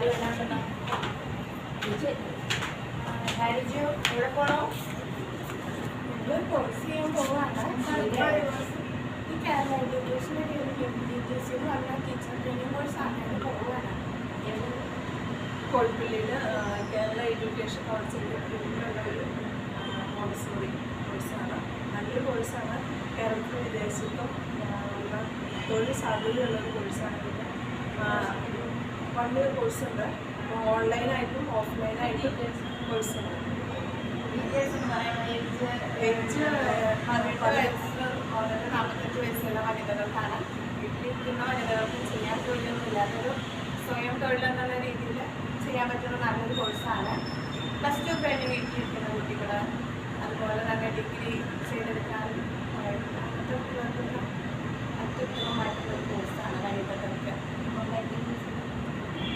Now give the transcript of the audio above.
എവിടെ പോണോ? കോഴ്സ് ചെയ്യാൻ പോവാണ്. ഈ കേരള എഡ്യൂക്കേഷൻ DTC എന്ന് പറഞ്ഞ ടീച്ചർ ട്രെയിനിങ് കോഴ്സാണ്. പോവാണ് കോഴിപ്പള്ളിയിൽ കേരള എഡ്യൂക്കേഷൻ കൗൺസിലിൻ്റെ കീഴിലുള്ള ഒരു മോണ്ടിസോറി കോഴ്സാണ്. നല്ലൊരു കോഴ്സാണ്. കേരളത്തിൽ വിദേശത്തും തൊഴിൽ സാധ്യതയുള്ളൊരു കോഴ്സാണ്. പിന്നെ 1 ഇയർ കോഴ്സുണ്ട്. അപ്പോൾ ഓൺലൈനായിട്ടും ഓഫ്ലൈനായിട്ടും കോഴ്സുണ്ട്. ഏജ് 45 വയസ്സുള്ള വനിതകൾക്കാണ്. വീട്ടിലിരിക്കുന്ന വനിതകൾക്ക് ചെയ്യാൻ തൊഴിലൊന്നും ഇല്ലാത്തൊരു സ്വയം തൊഴിലെന്നുള്ള രീതിയിൽ ചെയ്യാൻ പറ്റുന്ന നല്ലൊരു കോഴ്സാണ്. +2 കഴിഞ്ഞ് വീട്ടിലിരിക്കുന്ന കുട്ടികൾ, അതുപോലെ തന്നെ ഡിഗ്രി ചെയ്തെടുക്കാനും അങ്ങനത്തെ കുട്ടികൾക്കൊക്കെ അത്യുത്തമമായിട്ടുള്ളൊരു കോഴ്സാണ് വനിതകൾക്ക്.